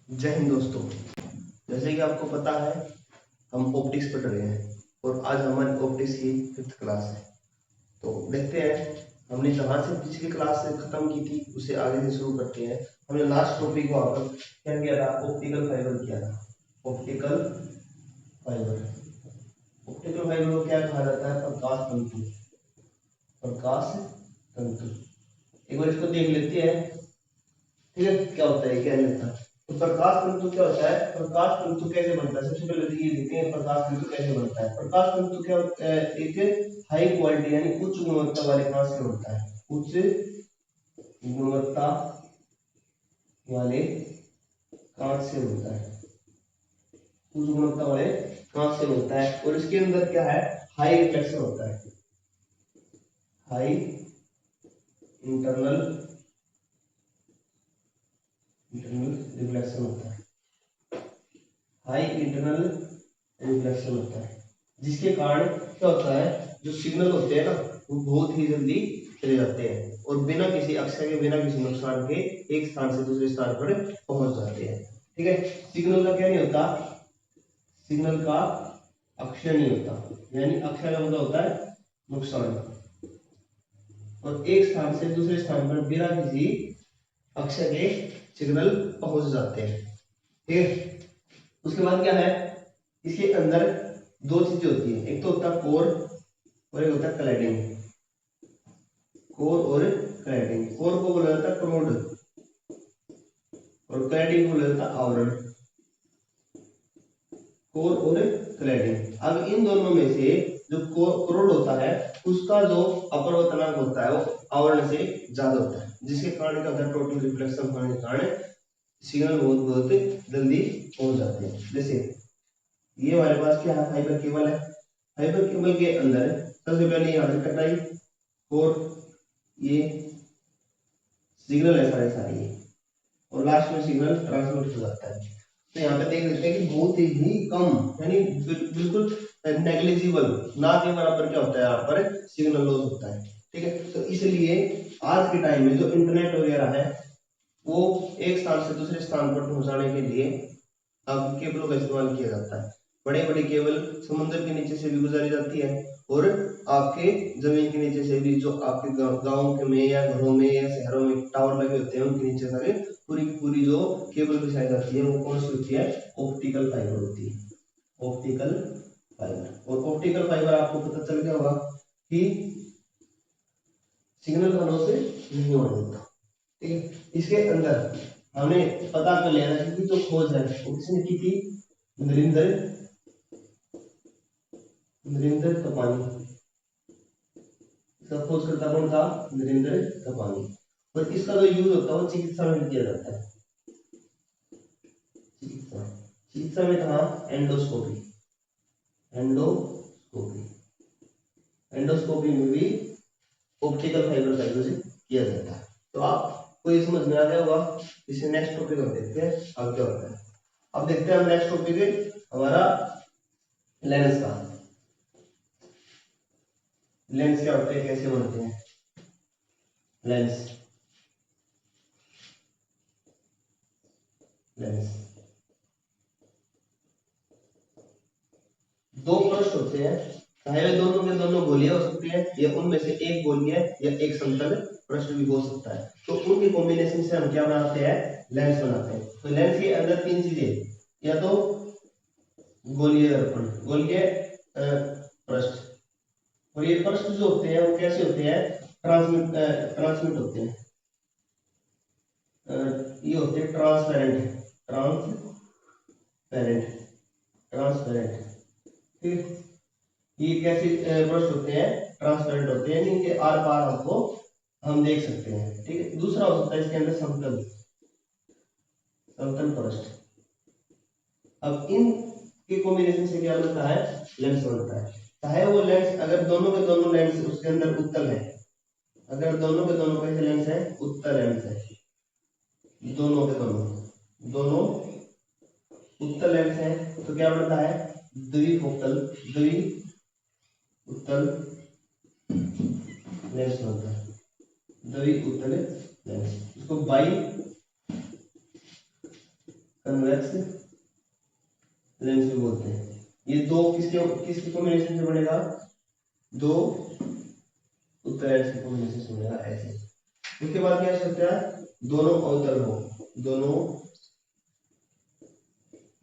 जय हिंद दोस्तों। जैसे कि आपको पता है हम ऑप्टिक्स पढ़ रहे हैं और आज हमारी ऑप्टिक्स की 5th क्लास है। तो देखते हैं हमने जहाँ से पिछली क्लास से खत्म की थी उसे आगे से शुरू करते हैं। हमने लास्ट टॉपिक वहाँ पर क्या किया था? ऑप्टिकल फाइबर किया था। ऑप्टिकल फाइबर ऑप्टिकल फाइबर को क्या कहा जाता है? प्रकाश तंतु। प्रकाश तंतु एक बार इसको देख लेते हैं, ठीक है? क्या होता है, क्या नहीं होता। तो प्रकाश तंतु क्या होता है? प्रकाश तंतु कैसे बनता है? सबसे पहले तो ये देखते हैं प्रकाश तंतु कैसे बनता है। प्रकाश तंतु क्या होता है? एक हाई क्वालिटी यानी उच्च गुणवत्ता वाले कांच से बनता है। उच्च गुणवत्ता वाले कांच से बनता है। उच्च गुणवत्ता वाले कांच से बनता है और इसके अंदर क्या है? हाई रिफ्लेक्शन होता है। हाई इंटरनल रिफ्लेक्शन होता है। हाई इंटरनल रिफ्लेक्शन होता है जिसके कारण क्या होता है? जो सिग्नल होते हैं ना वो बहुत ही जल्दी चले जाते हैं और बिना किसी अक्षर के, बिना किसी नुकसान के एक स्थान से दूसरे स्थान पर पहुंच जाते हैं। ठीक है? सिग्नल का क्या नहीं होता? सिग्नल का अक्षय नहीं होता, यानी अक्षय का मतलब होता है नुकसान। और एक स्थान से दूसरे स्थान पर बिना किसी अक्षय के सिग्नल पहुंच जाते हैं। ठीक है? उसके बाद क्या है? इसके अंदर दो चीजें होती है, एक तो होता है कोर और एक होता है क्लैडिंग। कोर और क्लैडिंग। कोर को बोला जाता है क्रोड और क्लैडिंग को बोला जाता है आवरण। कोर और क्लैडिंग। अब इन दोनों में से जो क्रोड होता है उसका जो अपवर्तनांक होता है वो आवरण से ज्यादा होता है, जिसके कारण क्या होता है? टोटल रिफ्लेक्शन होने के कारण सिग्नल बहुत बहुत जल्दी पहुंच जाते हैं। जैसे ये हमारे पास क्या है? फाइबर केबल है। फाइबर केबल के अंदर सबसे पहले यहाँ से कटाई और ये सिग्नल है सारे सारे ये, और लास्ट में सिग्नल ट्रांसमिट हो जाता है। तो यहाँ पे देख लेते हैं कि बहुत ही कम यानी बिल्कुल नेग्लिजिबल, ना के बराबर क्या होता है यहाँ पर? सिग्नल लॉस होता है। ठीक है? तो इसलिए आज के टाइम में जो इंटरनेट वगैरह है वो एक स्थान से दूसरे स्थान पर पहुंचाने के लिए अब केबलों का इस्तेमाल किया जाता है। बड़े बड़े केबल समुद्र के नीचे से भी गुजारी जाती है और आपके जमीन के नीचे से भी, जो आपके गाँव में या घरों में या शहरों में टावर लगे होते हैं उनके नीचे से पूरी पूरी जो केबल बिछाई जाती है वो कौन सी होती है? ऑप्टिकल फाइबर होती है। Optical fibre. और ऑप्टिकल फाइबर आपको पता चल गया होगा कि सिग्नल का लॉस नहीं होने देता। ठीक है? इसके अंदर हमने पता कर लिया था कि जो खोज है वो किसने की थी? नरेंद्र नरेंद्र कपानी। इसका खोजकर्ता कौन था? नरेंद्र कपानी। और इसका जो यूज होता है वो चिकित्सा में किया जाता है। चिकित्सा चिकित्सा में कहा? एंडोस्कोपी। एंडोस्कोपी एंडोस्कोपी में भी ऑप्टिकल फाइबर का यूज किया जाता है। तो आपको ये समझ में आ गया होगा। इसे नेक्स्ट टॉपिक हम देखते हैं अब क्या होता है। अब देखते हैं हम नेक्स्ट टॉपिक हमारा लेंस का। लेंस क्या होते हैं, कैसे बनते हैं? लेंस लेंस दो पृष्ठ होते हैं, चाहे वे दोनों के दोनों गोलियां हो सकती है या उनमें से एक गोली है या एक समतल पृष्ठ भी हो सकता है। तो उनके कॉम्बिनेशन से हम क्या बनाते हैं? लेंस बनाते हैं। तो लेंस के अंदर तीन चीजें, या तो गोलीय दर्पण, गोलीय पृष्ठ, और ये पृष्ठ जो होते हैं वो कैसे होते हैं? ट्रांसमिट होते हैं। ये होते हैं ट्रांसपेरेंट। ट्रांसपेरेंट। ठीक है? ये कैसे पृष्ठ होते हैं? ट्रांसपेरेंट होते हैं, इनके आर पार हमको हम देख सकते हैं। ठीक है? दूसरा हो सकता है इसके अंदर समतल समतल पृष्ठ। अब इन के कॉम्बिनेशन से क्या बनता है? लेंस बनता है। चाहे वो लेंस, अगर दोनों के दोनों लेंस उसके अंदर उत्तल है, अगर दोनों के दोनों कैसे लेंस है? उत्तल लेंस है, दोनों के दोनों उत्तल लेंस है, तो क्या बनता है? द्विउत्तल लेंस बनता है। द्विउत्तल लेंस, इसको बाई कन्वेक्स लेंस भी बोलते हैं। ये दो किसके किसके कॉम्बिनेशन से बनेगा, दो उत्तल लेंस के कॉम्बिनेशन से बनेगा ऐसे। उसके बाद क्या हो सकता है, दोनों अवतल हो, दोनों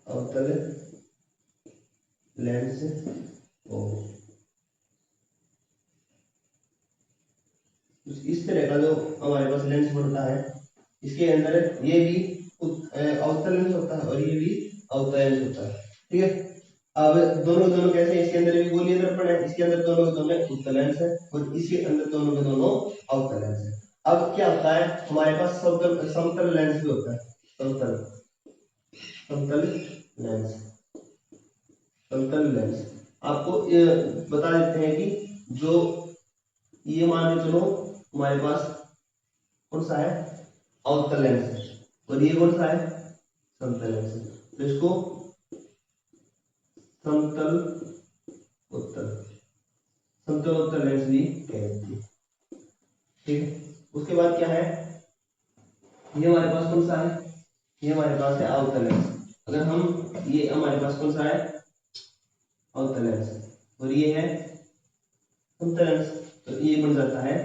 अवतल लेंस हो। इस तरह का जो हमारे पास लेंस बनता है, इसके अंदर ये भी अवतल लेंस होता है और ये भी अवतल लेंस होता है, ठीक है। अब दोनों दोनों कैसे, इसके अंदर भी गोलीय दर्पण है, इसके अंदर दोनों के दोनों उत्तल लेंस है और इसके अंदर दोनों के दोनों अवतल लेंस है। अब क्या होता है, हमारे पास समतल लेंस भी होता है, समतल लेंस, समतल लेंस। आपको बता देते हैं कि जो ये मान के चलो हमारे पास कौन सा है, अवतल लेंस है और ये कौन सा है, समतल लेंस है। तो इसको समतल उत्तल लेंस भी कहते हैं, ठीक है। उसके बाद क्या है, ये हमारे पास कौन सा है, ये हमारे पास है अवतल लेंस। अगर हम ये हमारे पास कौन सा है, अवतल लेंस और ये है समतल लेंस, तो ये बन जाता है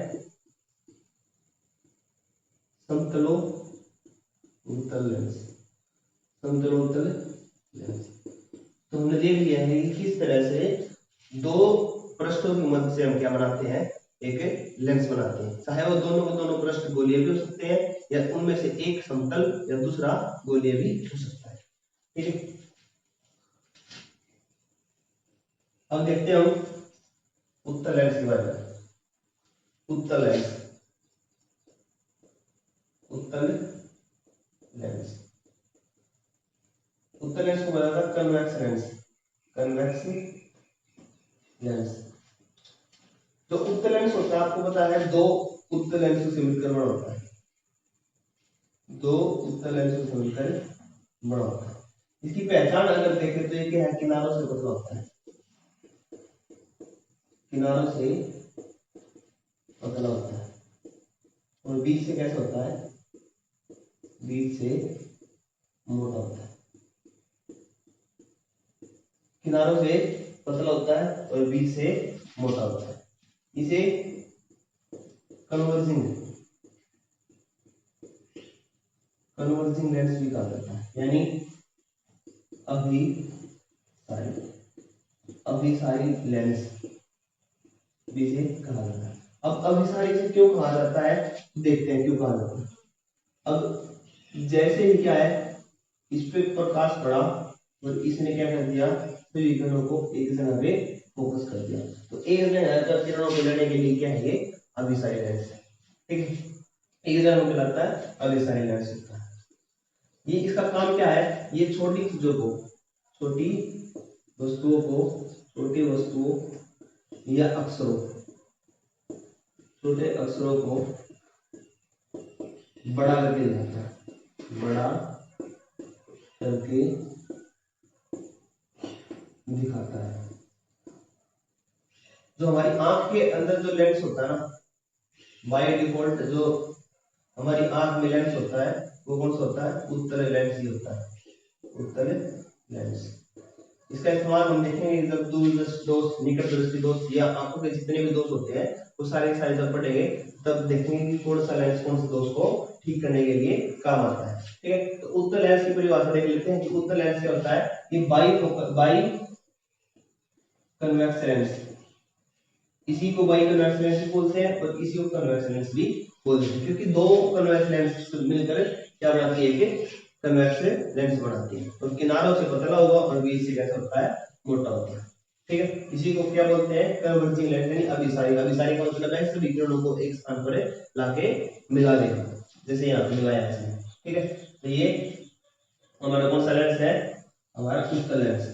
समतलो उत्तल लेंस, समतलो उत्तल लेंस। तो हमने देख लिया है कि किस तरह से दो पृष्ठों की मध्य से हम क्या बनाते हैं, एक लेंस बनाते हैं। चाहे वो दोनों के दोनों पृष्ठ गोलीय भी हो सकते हैं या उनमें से एक समतल या दूसरा गोलीय भी हो सकता है, ठीक है। अब देखते हैं हम उत्तल लेंस के बारे में। उत्तल लेंस, उत्तल लेंस, उत्तल लेंस को बोला जाता है कन्वेक्स लेंस, कन्वेक्स लेंस। जो उत्तल लेंस होता है आपको पता है, दो उत्तल लेंस से मिलकर बना होता है, दो उत्तल लेंस से मिलकर बना होता है। इसकी पहचान अगर देखें तो ये क्या है, किनारों से पतला होता है, किनारों से पतला होता है और बीच से कैसा होता है, बीच से मोटा होता है। किनारों से पतला होता है और बीच से मोटा होता है। इसे कन्वर्जिंग लेंस भी कहा जाता है, यानी अभिसारी लेंस भी से कहा जाता है। अब अभिसारी से क्यों कहा जाता है, देखते हैं क्यों कहा जाता है। अब जैसे ही क्या है, इस पे प्रकाश पड़ा और इसने क्या कर दिया, सभी किरणों को एक जगह पे फोकस कर दिया, तो एक जगह पर किरणों को लेने के लिए क्या है, ये अभिसारी लेंस है, ठीक है। एक जगह पे लगता है अभिसारी लेंस होता है। ये इसका काम क्या है, ये छोटी चीजों को, छोटी वस्तुओं या अक्षरों, छोटे अक्षरों को बड़ा करके दिखाता है, बड़ा करके दिखाता है। जो हमारी आंख के अंदर जो लेंस होता है ना, बाय डिफॉल्ट जो हमारी आंख में लेंस होता है वो कौन सा होता है, उत्तल लेंस ही होता है, उत्तल लेंस। इसका इस्तेमाल हम देखेंगे जब दूरदर्शी दोष, निकट दृष्टि दोष या आंखों के जितने भी दोष होते हैं वो सारे जब पढ़ेंगे तब देखेंगे कि कौन सा लेंस कौन से दोष को ठीक करने के लिए काम आता है, ठीक है। तो उत्तल लेंस की परिभाषा देख लेते हैं कि उत्तल लेंस क्या होता है, कि बाई कन्वेक्स लेंस, इसी को बाई कन्वेक्स लेंस भी बोलते हैं और इसी को कन्वेक्स लेंस भी बोलते हैं, क्योंकि दो कन्वेक्स लेंस मिलकर क्या बनाती है, कि कन्वेक्स लेंस बनाती है। तो किनारों से पतला होगा और बीच से कैसा होता है, मोटा होता है, ठीक है। इसी को क्या बोलते हैं, कन्वर्जिंग लेंस यानी अभिसारी। अभिसारी का मतलब है सभी किरणों को एक स्थान पर लाके मिला देगा, जैसे यहाँ पे मिलाया है, ठीक है। तो ये हमारा कौन सा लेंस है, हमारा उत्तल लेंस।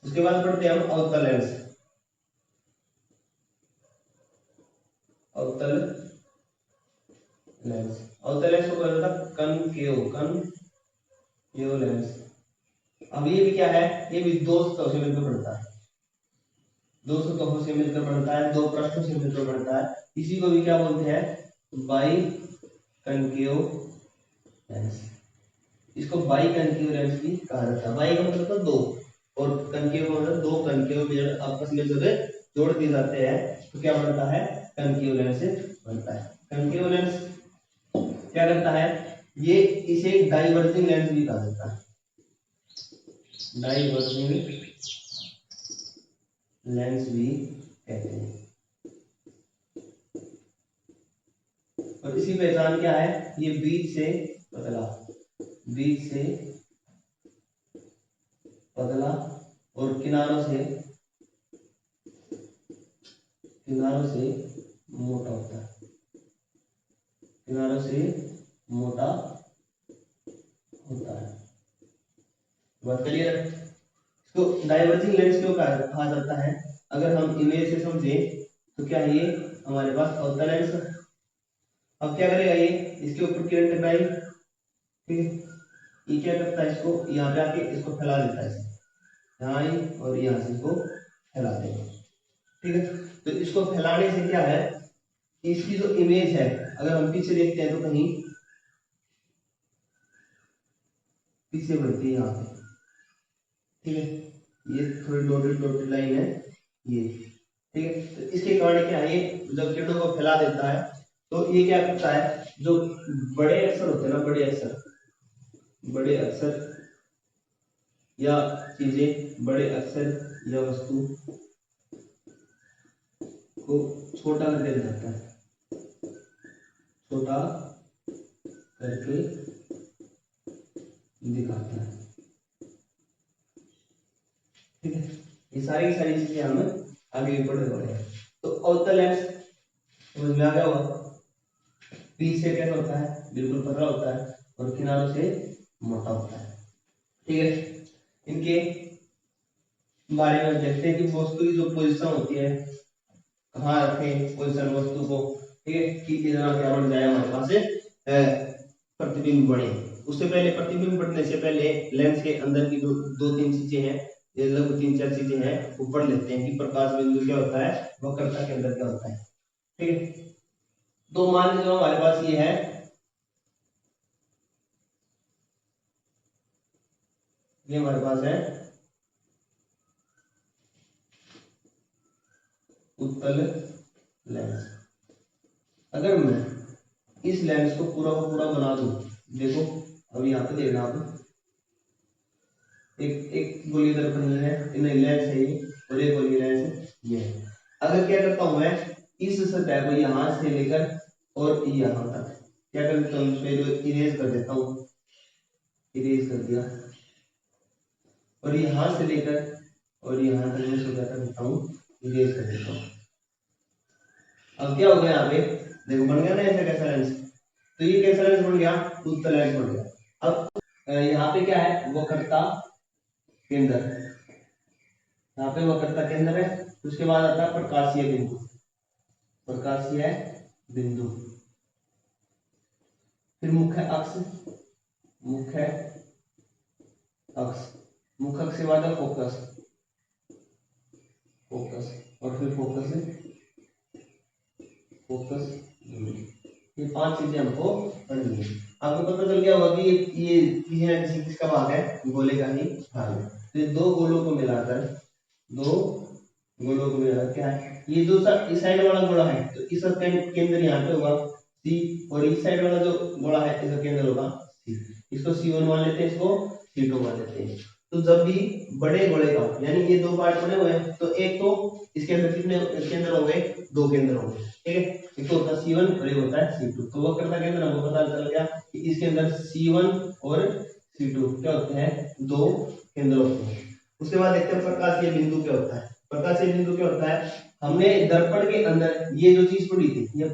उसके बाद पढ़ते हैं हम अवतल लेंस। अवतल लेंस, अवतल लेंस को बोला जाता है कनकेव लेंस। अब ये भी क्या है, ये भी दो सतहों से मिलकर बनता है, दो सतहों से मिलकर बनता है, दो पृष्ठों से मिलकर बनता है। इसी को भी क्या बोलते हैं, बाई कनकेव लेंस, इसको बाई कनकेव लेंस भी कहा जाता है। बाई का मतलब तो दो, और कनकेव का मतलब दो कनकेव मिरर आपस में जब जोड़ दिए जाते हैं तो क्या बनता है, कनकेव लेंस बनता है। कनकेव लेंस क्या करता है, ये इसे डाइवर्जिंग लेंस भी कहा जाता है, डाइवर्जिंग लेंस भी कहते हैं। और इसकी पहचान क्या है, ये बीच से पतला, बीच से पतला और किनारों से मोटा होता है, किनारों से मोटा होता है। बात क्लियर है। इसको डाइवर्जिंग लेंस क्यों कहा जाता है, अगर हम इमेज से समझे तो क्या है, ये हमारे पास अवतल लेंस। अब क्या करेगा ये, इसके ऊपर किरण टकराई, ठीक है, ये क्या करता है, इसको यहाँ पे आके इसको फैला देता है, यहाँ ही और यहाँ से इसको फैला देगा, ठीक है। तो इसको फैलाने से क्या है, इसकी जो इमेज है अगर हम पीछे देखते हैं तो कहीं पीछे बढ़ती है यहाँ पे, ठीक है, ये थोड़ी डॉटेड लाइन है ये, ठीक है। तो इसके कारण क्या है, ये जब किरणों को फैला देता है तो ये क्या करता है, जो बड़े अक्षर होते हैं ना, बड़े अक्षर या चीजें, बड़े अक्षर या वस्तु को छोटा करके दिखाता है, छोटा करके दिखाता है, ठीक है। ये सारी चीजें हम आगे भी पढ़ने वाले हैं। तो अवतल लेंस समझ में आ गया होगा, बीच से कैसा होता है, बिल्कुल पतला होता है और किनारों से मोटा होता है, ठीक है। इनके बारे में देखते हैं कि वस्तु की जो पोजीशन होती है, कहाँ रखें पोजीशन वस्तु को, ठीक है, कि इतना क्या बन जाए हमारे पास प्रतिबिंब बने। उससे पहले प्रतिबिंब बनने से पहले लेंस के अंदर की जो दो तीन चीजें हैं, ये लगभग तीन चार चीजें हैं, वो पढ़ लेते हैं कि प्रकाश बिंदु क्या होता है, वक्रता के अंदर क्या होता है, ठीक है। तो मान लीजिए हमारे पास ये है, ये हमारे पास है उत्तल लेंस। अगर मैं इस लेंस को पूरा का पूरा बना दूं, देखो अब यहाँ पे देखना आप, एक गोली दर्पण है, इन्हें लेंस है ये, और एक गोली लेंस ये है। अगर क्या करता हूं मैं, इस सतह को यहां से लेकर और यहां तक क्या कर देता हूँ, इसमें इरेज कर देता हूँ, इरेज कर दिया, और यहां से लेकर और यहां तक मैं इसको क्या कर देता हूँ, इरेज कर देता हूँ। अब क्या हो गया यहाँ पे, देखो बन गया ना ऐसा कैसा लेंस, तो ये कैसा लेंस बन गया, उत्तल लेंस बन गया। अब यहाँ पे क्या है, वक्रता केंद्र, यहाँ पे वक्रता केंद्र है, उसके बाद आता है प्रकाशीय बिंदु, प्रकाशीय बिंदु, फिर मुख्य अक्ष, मुख्य अक्ष, मुख्य अक्ष के बाद है फोकस, फोकस, और फिर फोकस, ये पांच चीजें हमको पढ़नी है। आपको पता चल गया होगा कि ये किसका भाग है, गोले का ही भाग है। तो ये दो गोलों को मिलाकर, दो गोलों को मिलाकर क्या है, ये जो इस साइड वाला गोला है तो इसका केंद्र यहाँ पे होगा सी, और इस साइड वाला जो गोला है इसका केंद्र होगा सी। इसको C1 मान लेते हैं, इसको C2 मान लेते हैं। तो जब भी बड़े गोले का, यानी ये दो पार्ट बने हुए हैं, तो एक तो इसके अंदर कितने केंद्र होंगे, दो केंद्र होंगे, ठीक है। एक तो होता है C1 और एक होता है C2। तो वक्रता केंद्र हमको पता चल गया कि इसके अंदर C1 और C2 क्या होते हैं, दो केंद्र होते हैं। उसके बाद देखते हैं प्रकाशीय बिंदु क्या होता है। प्रकाशीय बिंदु क्या होता है, हमने दर्पण के अंदर ये जो चीज पढ़ी थी, ये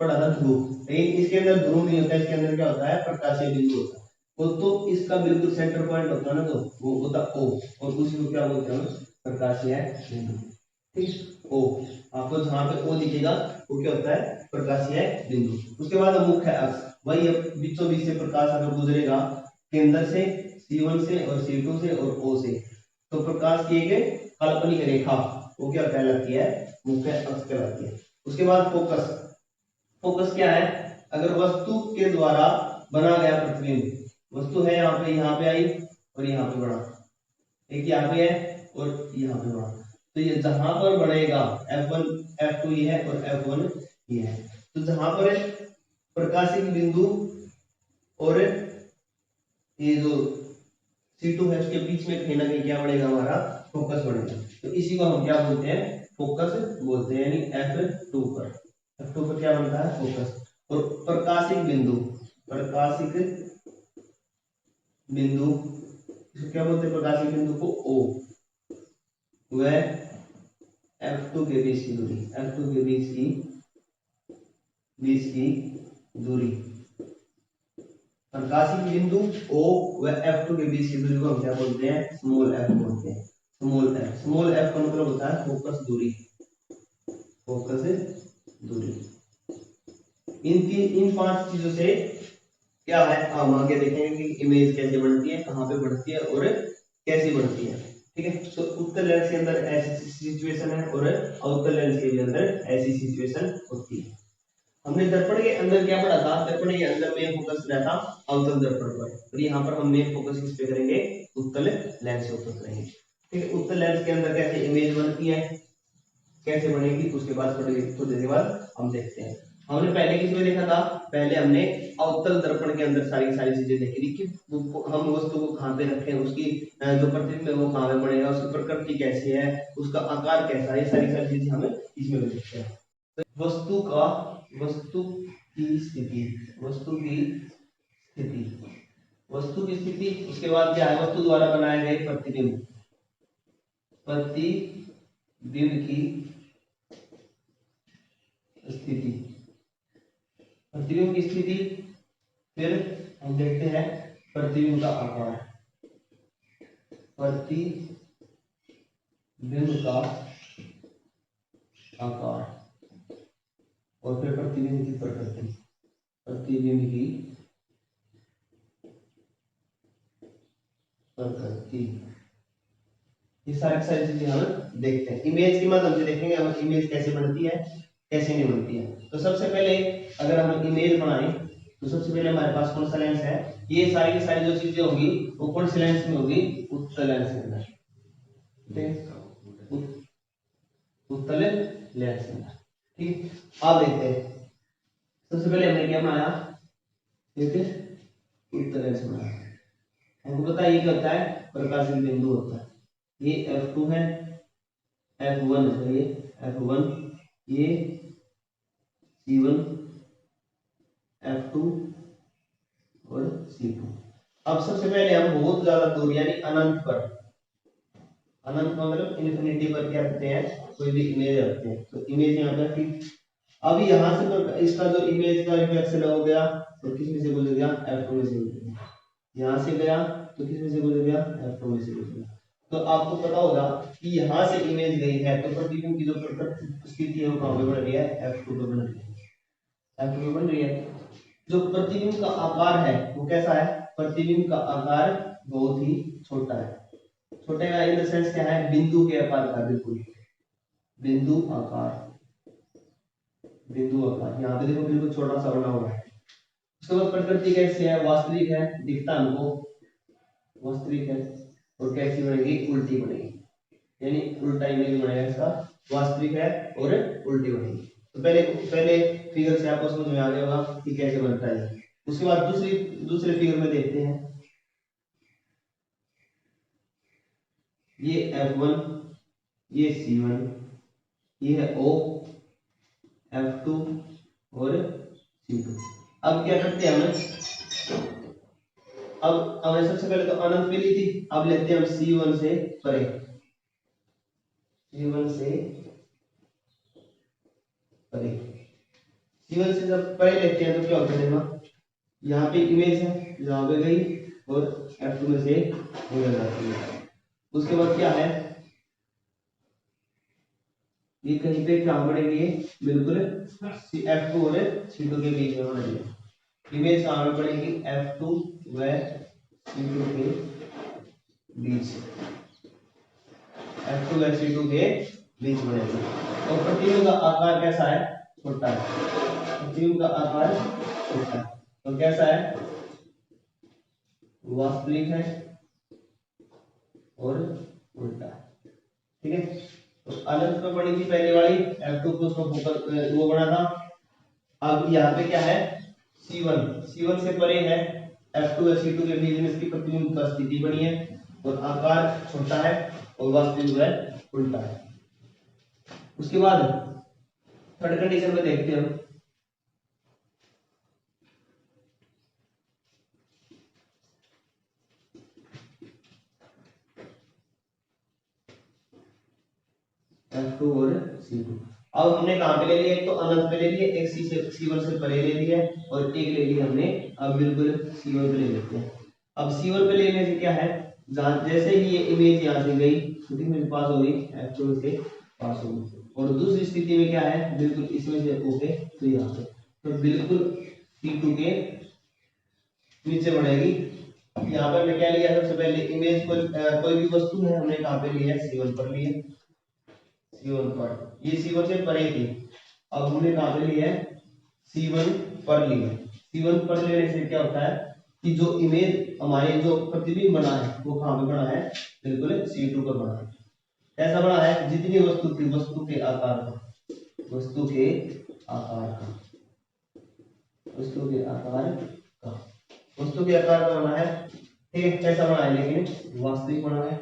पढ़ा था ध्रुव, लेकिन इसके अंदर ध्रुव नहीं होता, इसके अंदर क्या होता है, प्रकाशीय बिंदु होता है। वो तो इसका बिल्कुल सेंटर पॉइंट होता है ना, तो वो होता O, और उसी को क्या बोलते हैं, प्रकाशीय बिंदु, ठीक। O आपको जहां पे O दिखेगा वो क्या होता है, प्रकाशीय बिंदु। उसके बाद मुख्य अक्ष, वही बीचों बीच से प्रकाश अगर गुजरेगा केंद्र से, C1 से और C2 से और O से, तो प्रकाश की एक काल्पनिक रेखा वो क्या कहलाती है, मुख्य अक्ष कहलाती है। उसके बाद फोकस, फोकस क्या है, अगर वस्तु के द्वारा बना गया प्रतिबिंब, वस्तु है यहाँ पे आई और यहाँ पे बढ़ा, एक यहाँ पे है और यहाँ पे बढ़ा। तो ये जहां पर बढ़ेगा F1 F2 ये है और F1 ये है। तो जहां पर प्रकाशिक बिंदु और ये जो C2 है उसके बीच में कहीं ना कहीं क्या बढ़ेगा, हमारा फोकस बढ़ेगा। तो इसी को हम क्या बोलते हैं, फोकस बोलते हैं। यानी F2 पर क्या बनता है, फोकस। और प्रकाशिक बिंदु इसको क्या बोलते हैं, प्रकाशिक बिंदु को O, वह F2 के बीच की दूरी, F2 के बीच की दूरी, प्रकाशिक बिंदु O व F2 के बीच की दूरी को हम क्या बोलते हैं, स्मॉल f बोलते हैं। स्मॉल f का मतलब होता है फोकस दूरी। इन 5 चीजों से क्या है, हम आगे देखेंगे कि इमेज कैसे बनती है, कहाँ पे बढ़ती है और कैसे बढ़ती है। ठीक है, तो उत्तर लेंस के अंदर ऐसी सिचुएशन है और अवतल लेंस के अंदर ऐसी सिचुएशन होती है। हमने दर्पण के अंदर क्या पढ़ा था, दर्पण के अंदर मेन फोकस रहता अवतल दर्पण पर, और यहाँ पर हम मेन फोकस किस पे करेंगे, उत्तल लेंस के ऊपर करेंगे। ठीक है, उत्तल लेंस के अंदर कैसे इमेज बनती है, कैसे बनेगी, उसके बाद थोड़ी देर के बाद हम देखते हैं। हमने पहले किस में देखा था, पहले हमने अवतल दर्पण के अंदर सारी चीजें देखी थी कि हम वस्तु को कहाँ पे रखें, उसकी जो प्रतिबिंब है वो कहाँ पे पड़ेगा, उसकी प्रकृति कैसी है, उसका आकार कैसा है, सारी चीजें हमें इसमें देखते हैं। तो वस्तु की स्थिति, उसके बाद क्या है, वस्तु द्वारा बनाए गए प्रतिबिंब की स्थिति, फिर हम देखते हैं प्रतिबिंब का आकार, और फिर प्रतिबिंब की प्रकृति, ये सारी चीजें हम देखते हैं। इमेज के माध्यम से देखेंगे हम इमेज कैसे बनती है, कैसे नहीं बनती है। तो सबसे पहले अगर हम इमेज बनाएं तो सबसे पहले हमारे पास कौन सा लेंस है, ये सारी की सारी जो चीजें होगी वो कौन से लेंस में होगी, उत्तल लेंस के अंदर। उत्तल लेंस के अंदर। ठीक, आप देखते हैं सबसे पहले हमने क्या बनाया, एक उत्तल लेंस बनाया। हमको पता है ये क्या होता है, प्रकाशिक बिंदु होता है। ये F2 है, F1 है, ये F1, ये C1, F2 और C2। अब सबसे पहले हम बहुत ज्यादा दूर यानी अनंत मतलब इन्फिनिटी पर क्या करते हैं, कोई भी इमेज रखते हैं। तो इमेज यहाँ पर ठीक, अब यहाँ से तो इसका जो इमेज का रिफ्लेक्शन हो गया तो किस में से गुजर गया, F2 में से गुजर गया। यहाँ से गया तो किस में से गुजर गया, F2 में से गुजर गया। तो आपको पता होगा कि यहाँ से इमेज गई है तो प्रतिबिंब की जो स्थिति है वो कहाँ पे बढ़ रही है, F2 पे बढ़ रही है, F2 पे बढ़ रही है। जो प्रतिबिंब का आकार है वो कैसा है, प्रतिबिंब का आकार बहुत ही छोटा है। छोटे का इन द सेंस क्या है, बिंदु के आकार का, बिल्कुल बिंदु आकार। यहाँ पे देखो बिल्कुल छोटा सा बना हुआ है। उसके बाद प्रकृति कैसी है, वास्तविक है, दिखता हमको वास्तविक है, और कैसी बनेगी, उल्टी बनेगी, यानी उल्टा इमेज बनेगा इसका, वास्तविक है और उल्टी बनेगी। तो पहले फिगर से आपको समझ में आ गया होगा कि कैसे बनता है। उसके बाद दूसरे फिगर में देखते हैं, ये F1, ये C1, ये है O, F2 और C2। अब क्या करते हैं अब हमने सबसे पहले तो अनंत पे ली थी, अब लेते हैं हम C1 से परे, C1 से जब परे लेते हैं तो क्या होता है, यहाँ पे इमेज है, यहाँ पे गई और F2 में से निकल जाती है। उसके बाद क्या है, ये कहीं पे कहाँ पड़ेगी, बिल्कुल F2 और C2 के बीच में पड़ेगी। इमेज कहाँ पे पड़ेगी, F2 व C2 के बीच, F2 व C2 के बीच पड़ेगी। और प्रतिबिंब का आकार कैसा है, छोटा है। प्रतिबिंब का आकार छोटा है, तो कैसा है, वास्तविक है और उल्टा है। ठीक है, तो अनंत पे पड़ी थी पहले वाली F2 को उसका फोकस वो बना था। अब यहाँ पे क्या है C1 से परे है F2 और C2 के बीच में इसकी प्रतिबिंब स्थिति बनी है और आकार छोटा है और वास्तविक है उल्टा है। उसके बाद थर्ड कंडीशन में देखते हैं हम। F2 और C2 अब हमने कहां पे ले लिया, एक तो अनंत पे ले लिया, एक C1 से परे ले लिया और एक ले लिया हमने अब बिल्कुल C1 पे ले लेते हैं। अब C1 पे लेने से क्या है, जैसे ही ये इमेज यहाँ से गई तो मेरे पास हो गई F2 से पास हो गई और दूसरी स्थिति में क्या है बिल्कुल इसमें से होके तो यहाँ पे तो बिल्कुल C2 के नीचे बढ़ेगी। यहाँ पर मैं क्या लिया सबसे पहले इमेज को कोई भी वस्तु है हमने कहाँ पे लिया C1 पर लिया, C1 पर, ये C1 से परे थी, अब हमने कहाँ पे लिया है C1 पर लिया। C1 पर लेने से क्या होता है कि जो इमेज हमारे जो प्रतिबिंब बना है वो कहाँ पे बना है बिल्कुल C2 पर बना है। ऐसा बना है जितनी वस्तु थी वस्तु के आकार का वस्तु के आकार का बना है। ठीक है, कैसा बना है लेकिन वास्तविक बना है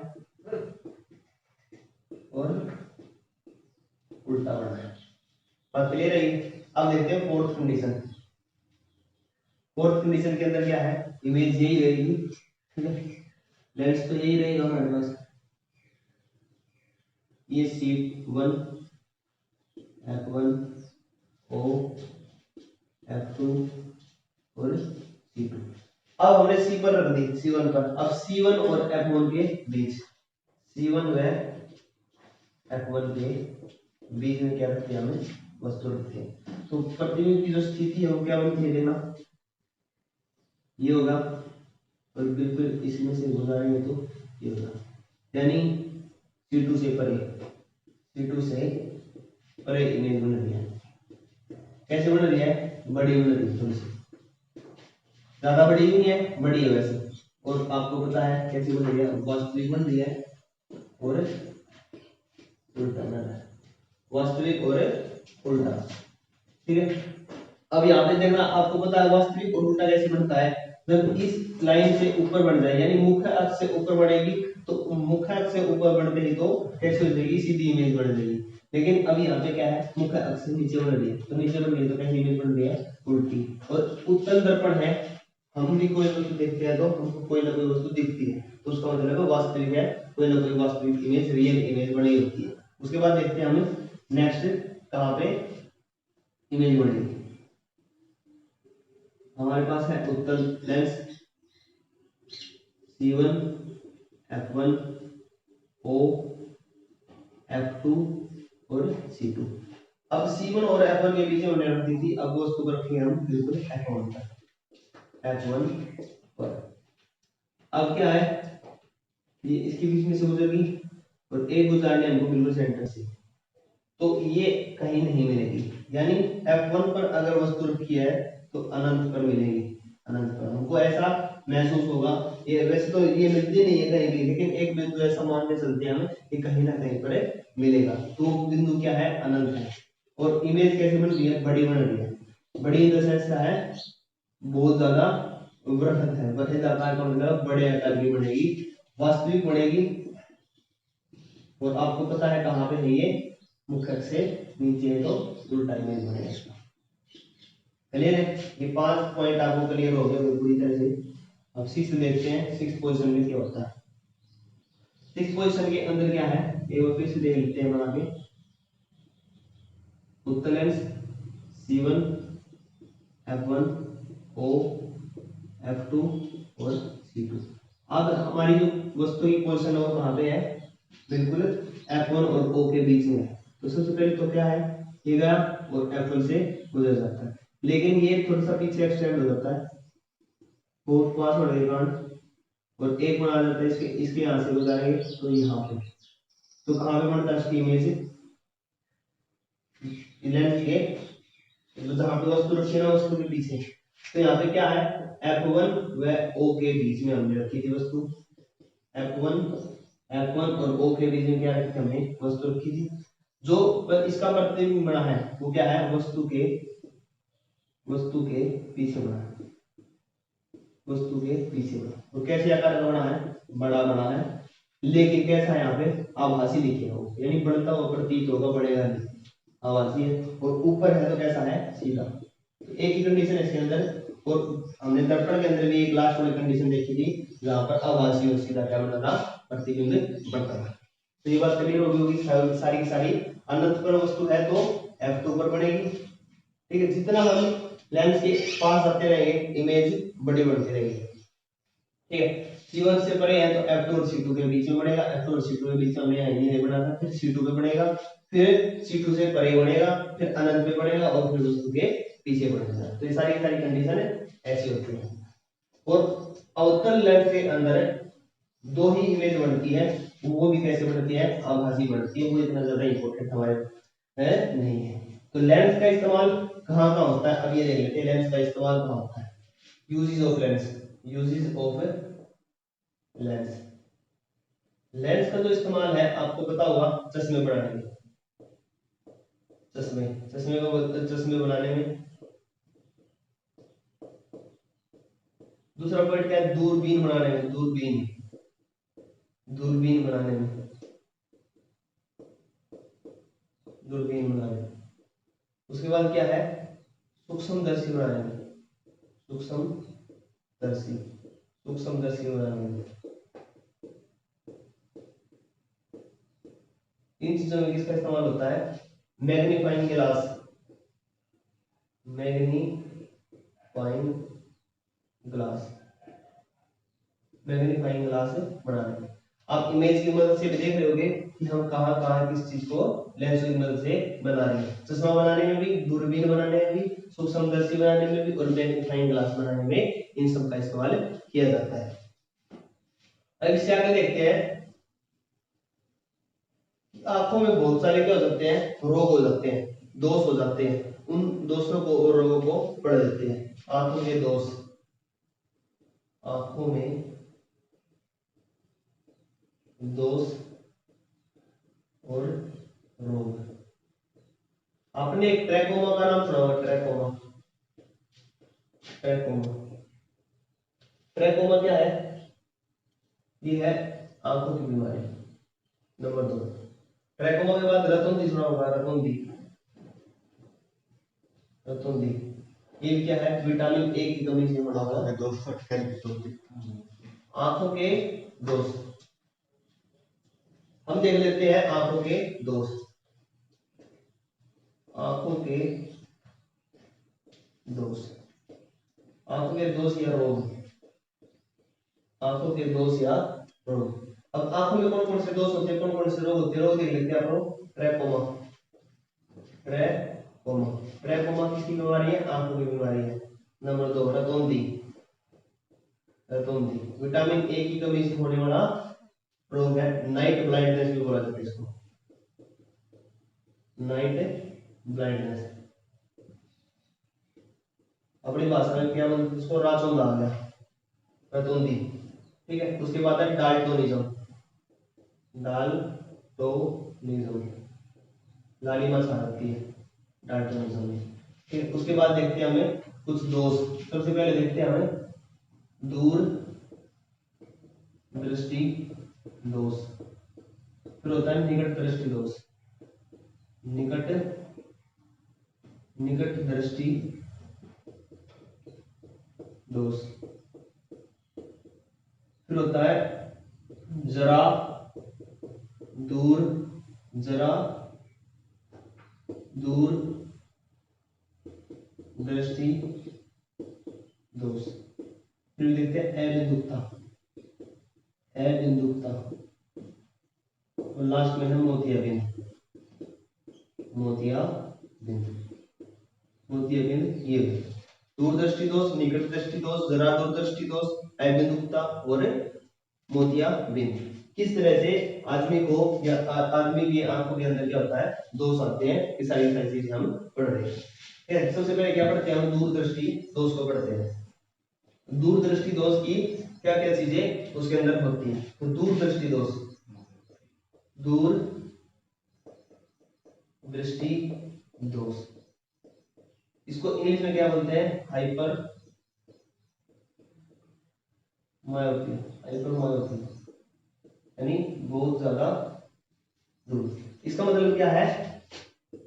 और उल्टा बना है। बात क्लियर है। अब देखते हैं फोर्थ कंडीशन। फोर्थ कंडीशन के अंदर क्या है, इमेज यही रहेगी, ठीक है, लेंस तो यही रहेगा हमारे पास, ये C1 F1 O F2 और C2। अब हमने C पर रख दी C1 पर, अब C1 और F1 के बीच C1 व F1 के बीच में क्या रखते हैं हमें वस्तु रखते हैं। तो प्रतिबिंब की जो स्थिति है वो क्या बनती है देना, ये होगा और बिल्कुल इसमें से गुजारेंगे तो ये होगा, यानी C2 से परे इमेज बन रही है। कैसे बन रही है, बड़ी बन रही है, थोड़ी सी ज्यादा बड़ी नहीं है, बड़ी है वैसे, और आपको पता है कैसे बन रही है, वास्तविक बन रही है और उल्टा बन रहा है, वास्तविक और उल्टा। ठीक है, अब यहाँ पे देखना, आपको पता है वास्तविक और उल्टा कैसे बनता है, जब इस लाइन से ऊपर बढ़ जाए यानी मुख्य अक्ष से ऊपर बढ़ेगी तो मुख्य अक्ष से ऊपर बढ़ते ही तो कैसे हो जाएगी, सीधी इमेज बन जाएगी। लेकिन अब यहाँ पे क्या है, मुख्य अक्ष से नीचे बढ़ रही है, तो नीचे बढ़ रही है तो कैसी इमेज बन रही है, उल्टी। और उत्तल दर्पण है, हम भी कोई वस्तु देखते हैं तो हमको कोई ना कोई वस्तु दिखती है तो उसका मतलब है वास्तविक है, कोई ना कोई वास्तविक इमेज रियल इमेज बनी होती है। उसके बाद देखते हैं हम नेक्स्ट कहाँ पे इमेज बनेगी। हमारे पास है उत्तल lens C1 F1 O F2 और C2। अब C1 और F1 के बीच में हमने रख दी थी, अब वस्तु को रखेंगे हम बिल्कुल F1 पर। अब क्या है, ये इसके बीच में से गुजरेगी और एक गुजारने हमको बिल्कुल सेंटर से, तो ये कहीं नहीं मिलेगी, यानी F1 पर अगर वस्तु रखी है तो अनंत पर मिलेगी, अनंत पर हमको ऐसा महसूस होगा। ये वैसे तो ये मिलती नहीं है कहीं भी, लेकिन एक बिंदु ऐसा मान के चलते हैं हमें कि कहीं ना कहीं पर मिलेगा, तो बिंदु क्या है, अनंत है। और इमेज कैसे बन रही है, बड़ी बन रही है, बड़ी इन द सेंस क्या है, बहुत ज्यादा वृहद है, वृहद आकार का मतलब बड़े आकार की बनेगी, वास्तविक बनेगी। और आपको पता है कहाँ पे है ये, मुख्य से नीचे है तो उल्टा इमेज बनेगा इसका। क्लियर है, ये 5 पॉइंट आपको क्लियर हो गए पूरी तरह से। अब 6 देखते हैं, 6 पोजीशन में क्या होता है। 6 पोजीशन के अंदर क्या है, एक बार फिर से देख लेते हैं बना के। उत्तल lens C1 F1 O F2 और C2। अब हमारी जो वस्तु की पोजीशन है वो कहाँ पे है, बिल्कुल F1 और O के बीच में है। तो सबसे पहले तो क्या है, ये गया और F1 से गुजर जाता है, लेकिन ये थोड़ा सा पीछे एक्सटेंड हो जाता है, बहुत पास हो गए और एक बना जाता है, इसके यहाँ से गुजारेंगे तो यहाँ पे, तो कहाँ पे बनता है इसकी इमेज, लेंस के जहाँ पे वस्तु रखी है ना वस्तु के पीछे, तो यहाँ पे क्या है, F1 व O के बीच में हमने रखी थी वस्तु, F1 और O के बीच में क्या रखी हमने वस्तु रखी थी। जो इसका प्रतिबिंब बना है वो क्या है, वस्तु के पीछे बना है, वस्तु के पीछे बना। तो कैसे आकार का बना है, बड़ा बना है, लेकिन कैसा है यहाँ पे आभासी लिखे हो, यानी बढ़ता हुआ प्रतीत होगा, बढ़ेगा नहीं, आभासी है। और ऊपर है तो कैसा है, सीधा। तो एक ही कंडीशन है इसके अंदर, और हमने दर्पण के अंदर भी एक लास्ट वाली कंडीशन देखी थी जहां पर आभासी और सीधा क्या बना था, प्रतिबिंब बनता था। तो ये बात क्लियर होगी सारी की सारी। अनंत पर वस्तु है तो F2 पर बनेगी, ठीक है। जितना हम लेंस के पास आते रहेंगे इमेज बड़ी बढ़ती रहेगी, ठीक है। C1 से परे है तो F2 और C2 के बीच में बनेगा, F2 और C2 के बीच में हमने ये बना था, फिर C2 पे बनेगा, फिर C2 से परे बनेगा, फिर अनंत पे बनेगा, और फिर वस्तु के पीछे बनेगा। तो ये सारी कंडीशन ऐसी होती है। और अवतल लेंस के अंदर दो ही इमेज बनती है, वो भी कैसे बनती है, आभासी बनती है। वो इतना ज्यादा इंपॉर्टेंट हमारे है नहीं है। तो लेंस का इस्तेमाल कहाँ कहाँ होता है, अब ये देख लेते हैं लेंस का इस्तेमाल कहाँ होता है। Uses of lens, uses of lens, lens का जो इस्तेमाल है आपको पता होगा चश्मे बनाने में, चश्मे बनाने में। दूसरा पॉइंट क्या है, दूरबीन बनाने में, दूरबीन बनाने में, दूरबीन बनाने में। उसके बाद क्या है, सूक्ष्मदर्शी बनाने में, सूक्ष्मदर्शी बनाने में। इन चीजों में किसका इस्तेमाल होता है, मैग्नीफाइंग ग्लास, मैग्नीफाइंग ग्लास बनाने में। आप इमेज की मदद से भी देख रहे होगे कि हम कहां कहां किस चीज को लेंस की मदद से बना रहे हैं। चश्मा बनाने में भी, दूरबीन बनाने में भी, सूक्ष्मदर्शी बनाने में भी, और मैग्नीफाइंग ग्लास बनाने में इन सब का इस्तेमाल किया जाता है। अब इससे आगे देखते हैं, आंखों में बहुत सारे क्या हो सकते हैं, रोग हो जाते हैं, दोष हो जाते हैं। उन दोषों को और रोगों को पढ़ लेते हैं। आंखों के दोष, आंखों में दोष और रोग। आपने एक ट्रैकोमा का नाम सुना होगा, ट्रैकोमा क्या है, ये है आंखों की बीमारी। नंबर 2, ट्रैकोमा के बाद रतौंधी सुना होगा, रतौंधी ये क्या है, विटामिन ए की कमी से बना हुआ आंखों के दोष। हम देख लेते हैं आंखों के दोष, आंखों के दोष या रोग, आंखों के दोष या रोग। अब आंखों में कौन कौन से दोष होते हैं, कौन कौन से रोग होते हैं, रोग देख लेते हैं आप। ट्रैकोमा किसकी बीमारी है, आंखों की बीमारी है। नंबर 2, रतौंधी, विटामिन ए की कमी से होने वाला रोग है। नाइट ब्लाइंडनेस भी बोला जाता है इसको, नाइट ब्लाइंडनेस। अपनी भाषा में क्या बोलते हैं इसको, राचौंध आ गया, रतौंधी, ठीक है। उसके बाद है डाल्टोनिज्म, लालिमा छा जाती है डाल्टोनिज्म में। फिर उसके बाद देखते हैं हमें कुछ दोष। सबसे पहले देखते हैं हमें दूर दृष्टि दोष, फिर होता है निकट दृष्टि दोष, निकट दृष्टि दोष। फिर होता है जरा दूर दृष्टि दोष। फिर देखते हैं अबिंदुकता, और लास्ट में है मोतियाबिंद, ये दूरदृष्टि दोष, निकट दृष्टि दोष, जरा दूरदृष्टि दोष, अबिंदुकता और मोतियाबिंद। किस तरह से आदमी को या आदमी की आंखों के अंदर क्या होता है, दोष आते हैं, ये सारी चीजें हम पढ़ रहे हैं। सबसे पहले क्या पढ़ते हैं हम, दूरदृष्टि दोष को पढ़ते हैं। दूरदृष्टि दोष की क्या क्या चीजें उसके अंदर होती हैं। तो दूरदृष्टि दोष, दूर दृष्टि दोष, इसको इंग्लिश में क्या बोलते हैं, हाइपर मायोपिया, हाइपर मायोपिया यानी बहुत ज्यादा दूर। इसका मतलब क्या है,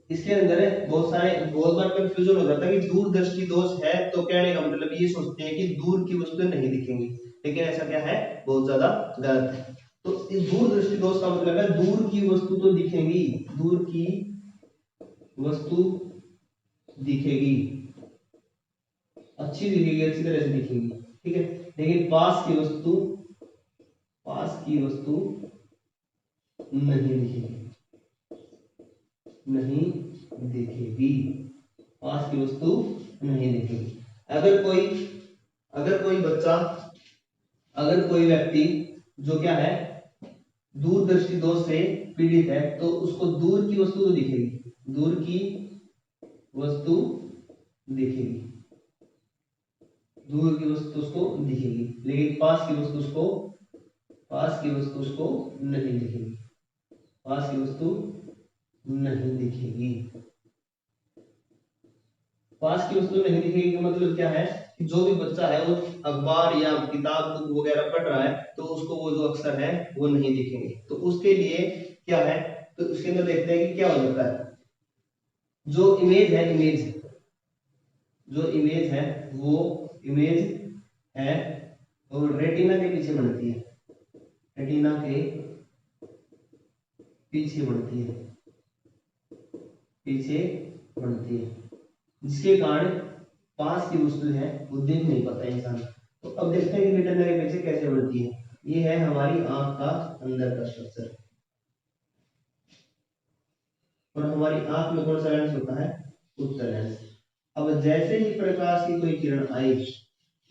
इसके अंदर बहुत सारे बहुत बार कंफ्यूजन हो जाता है कि दूरदृष्टि दोष है तो कहने का मतलब ये सोचते हैं कि दूर की वस्तुएं नहीं दिखेंगी, लेकिन ऐसा क्या है, बहुत ज्यादा गलत है। तो इस दूरदृष्टि दोष का मतलब है दूर की वस्तु तो दिखेंगी, दूर की वस्तु दिखेगी, अच्छी दिखेगी, अच्छी तरह से दिखेगी, ठीक है, लेकिन पास की वस्तु नहीं दिखेगी, नहीं दिखेगी, पास की वस्तु नहीं दिखेगी। अगर कोई बच्चा, अगर कोई व्यक्ति जो क्या है दूरदृष्टि दोष से पीड़ित है तो उसको दूर की वस्तु तो दिखेगी, दूर की वस्तु दिखेगी, दूर की वस्तु उसको दिखेगी, लेकिन पास की वस्तु उसको नहीं दिखेगी, पास की वस्तु नहीं दिखेगी। पास की वस्तु नहीं दिखेगी का मतलब क्या है कि जो भी बच्चा है वो अखबार या किताब बुक वगैरह पढ़ रहा है तो उसको वो जो अक्षर है वो नहीं दिखेंगे। तो उसके लिए क्या है, तो उसके अंदर देखते हैं कि क्या हो जाता है, जो इमेज है वो इमेज है और रेटिना के पीछे बनती है, रेटिना के पीछे बनती है, जिसके कारण पास की वस्तु है वो देख नहीं पाता इंसान। तो अब देखते हैं कि रेटिना के पीछे कैसे बनती है। ये है हमारी आंख का अंदर का स्ट्रक्चर, और हमारी आंख में कौन सा लेंस होता है, उत्तल लेंस। अब जैसे ही प्रकाश की कोई किरण आई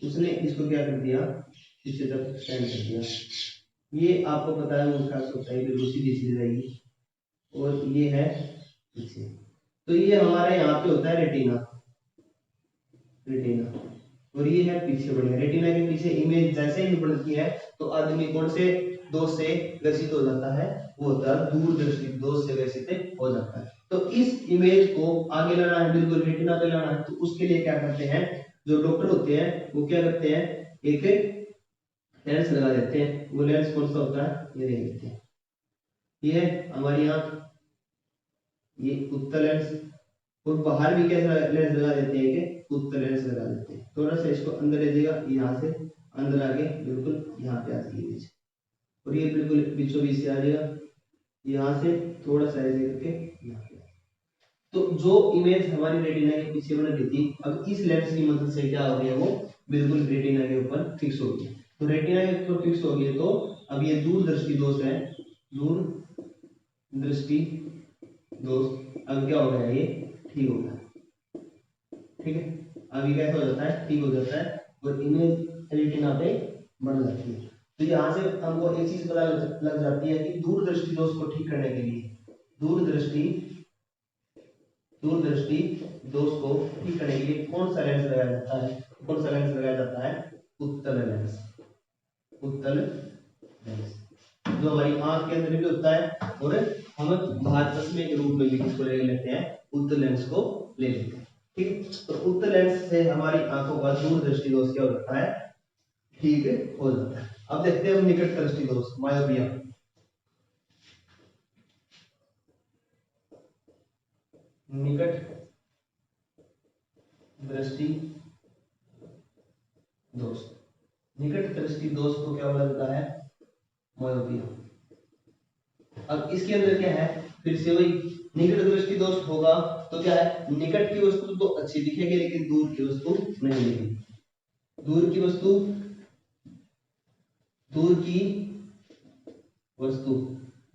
उसने इसको क्या कर दिया, पीछे तक स्टैंड कर दिया। ये आपको पता है उसका होता है, बिल्कुल सीधी सीधी रहेगी, और ये है पीछे। तो ये हमारे यहाँ पे होता है रेटिना, और ये है पीछे बढ़िया। रेटिना के पीछे इमेज जैसे ही बढ़ती है तो आदमी कौन से दोष से ग्रसित हो जाता है, वो होता है दूरदृष्टि दोष से ग्रसित हो जाता है। तो इस इमेज को आगे लाना है, बिल्कुल रेटिना पे लाना है, तो उसके लिए क्या करते हैं, जो डॉक्टर होते हैं वो क्या करते हैं, एक लेंस लगा देते हैं। वो लेंस कौन सा होता है, ये देख लेते हैं, ये हमारी आंख, ये उत्तल लेंस, और बाहर भी कैसा लेंस लगा देते हैं कि उत्तल लेंस लगा देते हैं। थोड़ा सा इसको अंदर ले जाएगा, यहाँ से अंदर आके बिल्कुल यहाँ पे आ जाएगी, और ये बिल्कुल बीचों बीच से आ जाएगा, यहाँ से थोड़ा सा ऐसे करके यहाँ पे। तो जो इमेज हमारी रेटिना के पीछे बन रही थी, अब इस लेंस की मदद से क्या हो गया, वो बिल्कुल रेटिना के ऊपर फिक्स हो गई। तो रेटिना के ऊपर फिक्स हो गई तो अब ये दूरदृष्टि दोष है, दूरदृष्टि दोष अब क्या हो गया, ये ठीक हो गया, ठीक है। अब ये कैसा हो जाता है, ठीक हो जाता है, और इमेज रेटिना पे बन जाती है। तो यहाँ से हमको एक चीज पता लग जाती है कि दूरदृष्टि दोष को ठीक करने के लिए, दूरदृष्टि दोष को ठीक करने के लिए कौन सा लेंस लगाया जाता है, कौन सा लेंस लगाया जाता है, उत्तल लेंस, उत्तल लेंस, जो हमारी आंख के अंदर भी होता है, और हम बाहर चश्मे के रूप में भी किसको ले लेते हैं, उत्तल लेंस को ले लेते हैं, ठीक। तो उत्तल लेंस से हमारी आंखों का दूरदृष्टि दोष क्या होता है, ठीक हो जाता है। अब देखते हैं हम निकट दृष्टि दोष, मायोपिया। निकट दृष्टि दोष, निकट दृष्टि दोष को क्या बोला जाता है, मायोपिया। अब इसके अंदर क्या है, फिर से वही निकट दृष्टि दोष होगा तो क्या है, निकट की वस्तु तो अच्छी दिखेगी लेकिन दूर की वस्तु नहीं दिखेगी, दूर की वस्तु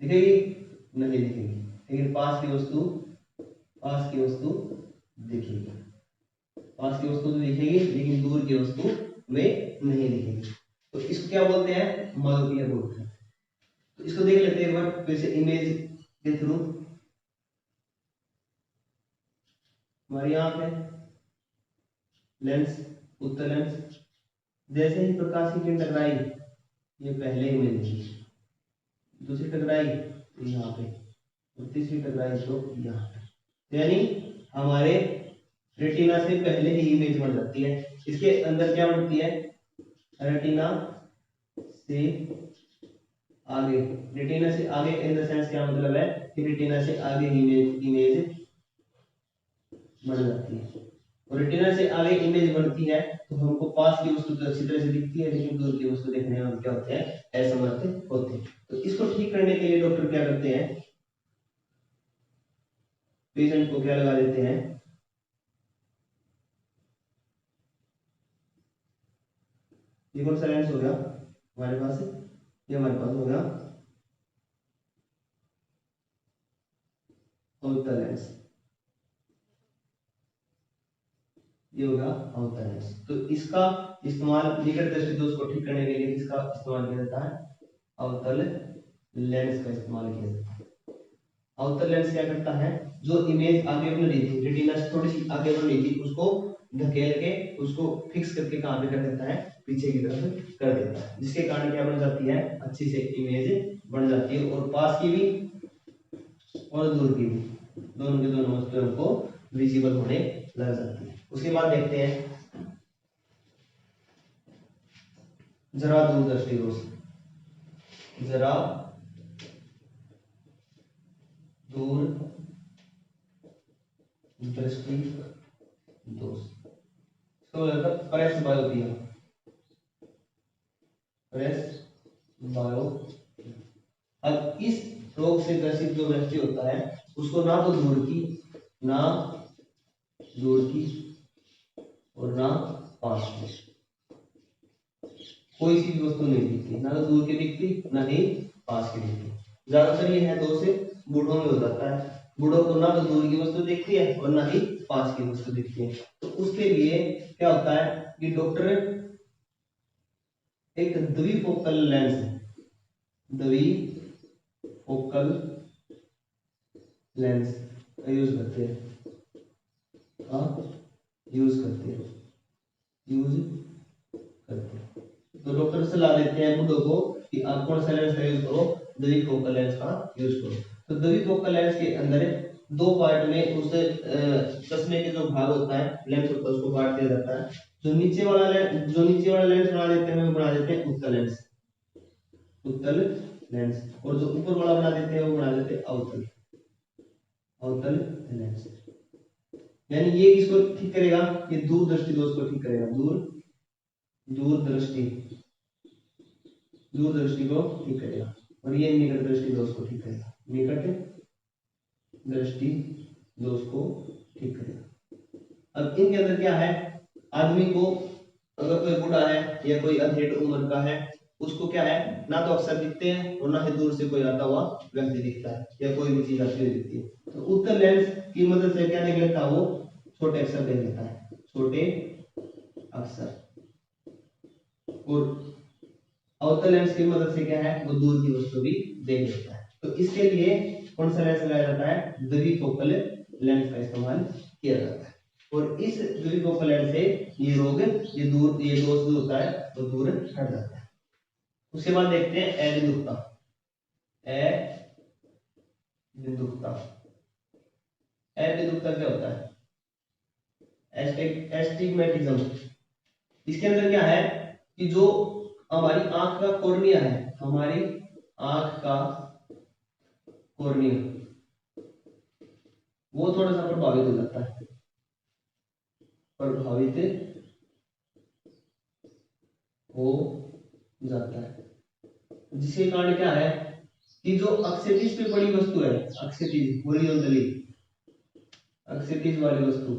दिखेगी नहीं दिखेगी, लेकिन पास की वस्तु दिखेगी, पास की वस्तु तो दिखेगी लेकिन दूर की वस्तु में नहीं दिखेगी। तो इसको क्या बोलते हैं, मायोपिया बोलते हैं। तो इसको देख लेते हैं एक बार फिर से इमेज के थ्रू। हमारी आंख है, लेंस, उत्तल लेंस। जैसे ही प्रकाश की किरण टकराई, ये पहले इमेज थी, दूसरी टकराई तो यहाँ पे, और तीसरी टकराई तो यहाँ पे, यानी हमारे रेटिना से पहले ही इमेज बन जाती है। इसके अंदर क्या बनती है, रेटिना से आगे, रेटिना से आगे इन द सेंस क्या मतलब है कि रेटिना से आगे इमेज बन जाती है। और रेटिना से आगे इमेज बनती है तो हमको पास की वस्तु तो अच्छी तरह से दिखती है, लेकिन दूर की वस्तु देखने में हम क्या होते हैं, असमर्थ होते हैं। तो इसको ठीक करने के लिए डॉक्टर क्या करते हैं, पेशेंट को क्या लगा देते हैं, ये कौन सा लेंस हो गया हमारे पास, ये हमारे पास हो गया अवतल लेंस, ये होगा अवतल लेंस। तो इसका इस्तेमाल निकट दृष्टि दोष को ठीक करने के लिए इसका इस्तेमाल किया जाता है, अवतल लेंस का इस्तेमाल किया जाता है। अवतल लेंस क्या करता है, जो इमेज आगे बन रही थी, रेटिना से थोड़ी सी आगे बन रही थी, उसको धकेल के उसको फिक्स करके कहां पे कर देता है, पीछे की तरफ कर देता है, जिसके कारण क्या बन जाती है, अच्छी से इमेज बन जाती है, और पास की भी और दूर की भी, दोनों के दोनों वस्तुएं हमको विजिबल होने लग जाती है। उसके बाद देखते हैं जरा दूरदृष्टि दोष, जरा दूर दृष्टि दोष, तो प्रेस बायोपिया, प्रेस बायोपिया। अब इस रोग से ग्रसित जो व्यक्ति होता है उसको ना तो दूर की, ना दूर की और ना पास की कोई सी भी वस्तु नहीं दिखती, ना तो दूर की दिखती ना ही पास की दिखती। ज्यादातर ये है दो से बूढ़ों में हो जाता है, बूढ़ों को ना तो दूर की वस्तु दिखती है और ना ही पास की वस्तु दिखती है। तो उसके लिए क्या होता है कि डॉक्टर एक द्विफोकल लेंस, द्विफोकल लेंस का यूज करते हैं, यूज करते हैं। तो डॉक्टर सलाह देते हैं बूढ़ों को कि आप कौन सा लेंस का यूज करो, द्विफोकल लेंस का यूज करो। तो द्विफोकल लेंस के अंदर दो पार्ट में उस चश्मे के जो भाग होता है, लेंस होता है, उसको बांट दिया जाता है। जो नीचे वाला लेंस बना देते हैं वो बना देते हैं उत्तल लेंस, उत्तल लेंस, और जो ऊपर वाला बना देते हैं वो बना देते हैं अवतल, अवतल लेंस। यानी ये किसको ठीक करेगा, ये दूरदृष्टि दोष को ठीक करेगा, दूरदृष्टि को ठीक करेगा, और ये निकट दृष्टि दोष को ठीक करेगा, निकट दृष्टि दोष को ठीक करेगा। अब इनके अंदर क्या है, आदमी को अगर कोई बूढ़ा है या कोई अधेड़ उम्र का है, उसको क्या है, ना तो अक्सर दिखते हैं और ना ही दूर से कोई आता हुआ व्यक्ति दिखता है या कोई भी चीज आती हुई दिखती है। तो उत्तल लेंस की मदद से क्या देख लेता है, वो छोटे अक्षर देख लेता है, छोटे अक्षर। और अवतल लेंस की मदद से क्या है, वो दूर की वस्तु भी देख लेता है। तो इसके लिए कौन सा लेंस लगाया जाता है, द्विफोकल लेंस का इस्तेमाल किया जाता है। और इस द्विफोकल लेंस से ये रोग, ये दोष जो होता है वो दूर हट जाता है। उसके बाद देखते हैं अविदुक्ता, अविदुक्ता। अविदुक्ता क्या होता है, एस्टिग्मेटिज्म। इसके अंदर क्या है कि जो हमारी आंख का कॉर्निया है, हमारी आंख का कॉर्निया वो थोड़ा सा प्रभावित हो जाता है, प्रभावित हो जाता है, जिसके कारण क्या है कि जो अक्षैतिज पे बड़ी वस्तु है, अक्षैतिज हॉरिजॉन्टली, अक्षैतिज वाली वस्तु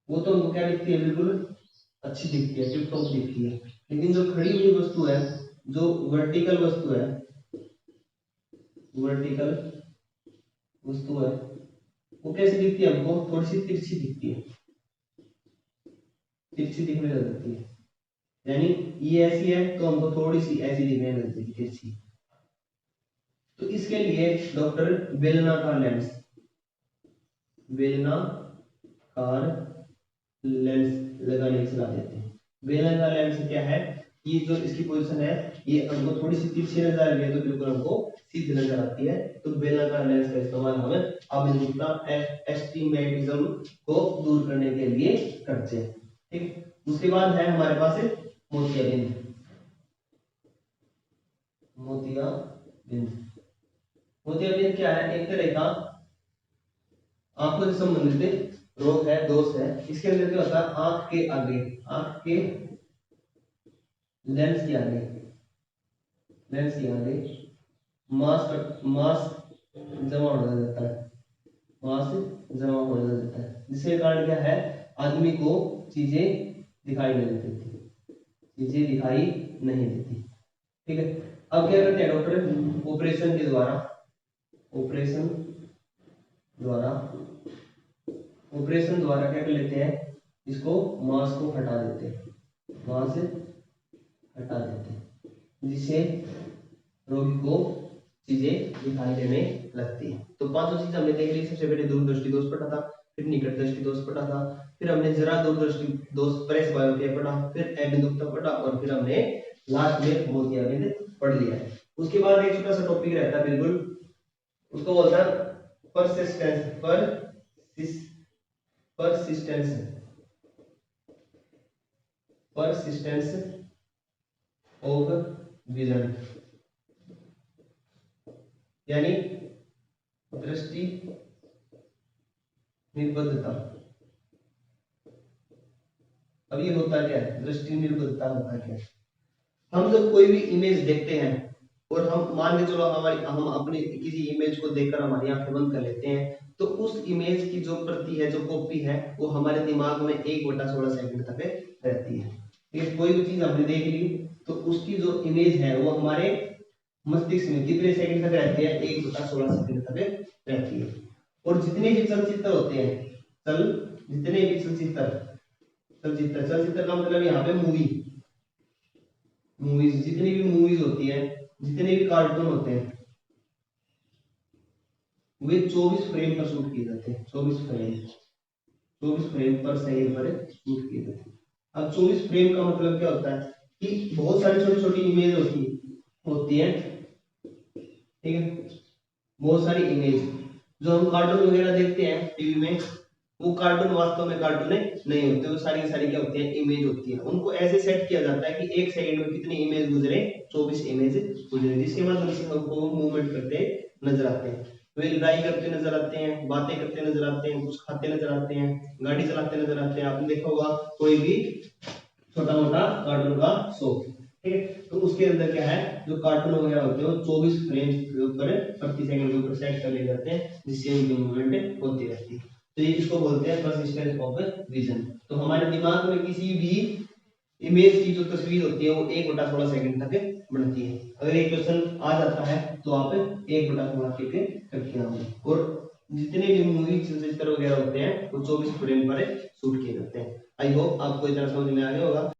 वो तो हमको क्या दिखती है, बिल्कुल अच्छी दिखती है, टिप टॉप दिखती है। लेकिन जो खड़ी हुई वस्तु है, जो वर्टिकल वस्तु है, वर्टिकल वस्तु है, वो कैसी दिखती है, हमको थोड़ी सी तिरछी दिखती है, तिरछी दिखने लग जाती है। यानी ये ऐसी है तो हमको थोड़ी सी ऐसी दिखने लगती है, तिरछी। तो इसके लिए डॉक्टर बेलनाकार लेंस, बेलनाकार लेंस लगाने की सलाह देते हैं। बेलनाकार लेंस क्या है, ये जो इसकी पोजीशन है ये हमको थोड़ी सी तिरछी नजर आ रही है तो बिल्कुल हमको सीधी नजर आती है, तो बेलनाकार लेंस का इस्तेमाल हम अभिमुखता एस्टिमेटिज्म को दूर करने के लिए करते हैं। ठीक, उसके बाद है हमारे पास मोतियाबिंद। मोतियाबिंद मोतियाबिंद क्या है, एक तरह का आंखों से संबंधित रोग है, दोष है। इसके अंदर क्या होता है, आंख के आगे, आंख के लेंस के आगे, लेंस के आगे मांस जमा होने लगता है, मांस जमा होने लग जाता है, जिसके कारण क्या है, आदमी को चीजें दिखाई नहीं देती, चीजें दिखाई नहीं देती। ठीक है, अब क्या करते हैं डॉक्टर, ऑपरेशन के द्वारा, ऑपरेशन द्वारा, ऑपरेशन द्वारा क्या कर लेते हैं, इसको मांस को हटा देते हैं, मांस हटा देते हैं, जिससे रोगी को चीजें दिखाई देने लगती है। तो पांचों चीज हमने देख ली। सबसे पहले दूरदृष्टि दोष पढ़ा था, फिर निकट दृष्टि दोष पढ़ा था, फिर हमने जरा दूरदृष्टि दोष प्रेस बायोपिया पढ़ा, फिर अभिमुखता पढ़ा, और फिर हमने लास्ट में मोतियाबिंद पढ़ लिया है। उसके बाद एक छोटा सा टॉपिक रहता है बिल्कुल, उसको बोलता है persistence, persistence, persistence of vision, यानी दृष्टि निर्बद्धता। अब ये होता क्या है, दृष्टि निर्बद्धता होता क्या है, हम जब कोई भी इमेज देखते हैं और हम मान के चलो हम अपनी किसी इमेज को देखकर हमारी आंखें बंद कर लेते हैं, तो उस इमेज की जो प्रति है, जो कॉपी है, वो हमारे दिमाग में 1/16 सेकंड तक रहती है। ठीक, कोई भी चीज हमने देख ली तो उसकी जो इमेज है वो हमारे मस्तिष्क में कितने सेकंड तक रहती है, 1/16 सेकंड तक रहती है। और जितने भी चलचित्र होते हैं, जितने भी चलचित्र का मतलब यहाँ पे मूवीज, जितनी भी मूवीज होती है, जितने भी कार्टून होते हैं, वे 24 फ्रेम पर शूट किए जाते हैं, 24 फ्रेम पर सेकंड पर शूट किए जाते हैं। अब 24 फ्रेम का मतलब क्या होता है कि बहुत सारी छोटी छोटी इमेज होती है, ठीक है, बहुत सारी इमेज जो हम कार्टून वगैरह देखते हैं टीवी में, वो कार्टून वास्तव में कार्टून नहीं होते, वो सारी सारी क्या होती है, इमेज होती है। उनको ऐसे सेट किया जाता है कि एक सेकंड में कितनी इमेज गुजरे, 24 इमेज गुजरे, जिसके माध्यम से हमको मूवमेंट करते नजर आते हैं। वे लड़ाई करते नजर आते हैं, बातें करते नजर आते हैं, कुछ खाते नजर आते हैं, गाड़ी चलाते नजर आते हैं। आपने देखा होगा कोई भी छोटा मोटा कार्टून का शो, ठीक है, तो उसके अंदर क्या है, जो कार्टून वगैरह होते हैं वो 24 फ्रेम के ऊपर प्रति सेकंड के ऊपर सेट कर लिए जाते हैं, जिससे उनकी मूवमेंट होती रहती है। तो ये इसको बोलते हैं परसिस्टेंस ऑफ विजन। तो हमारे दिमाग में किसी भी इमेज की जो तस्वीर होती है वो 1/16 सेकंड तक बनती है। अगर एक क्वेश्चन आ जाता है तो आप 1/16 करके आओगे। और जितने भी मूवी चलचित्र वगैरह होते हैं वो 24 फ्रेम पर शूट किए जाते हैं। आई होप आपको इतना समझ में आ गया होगा।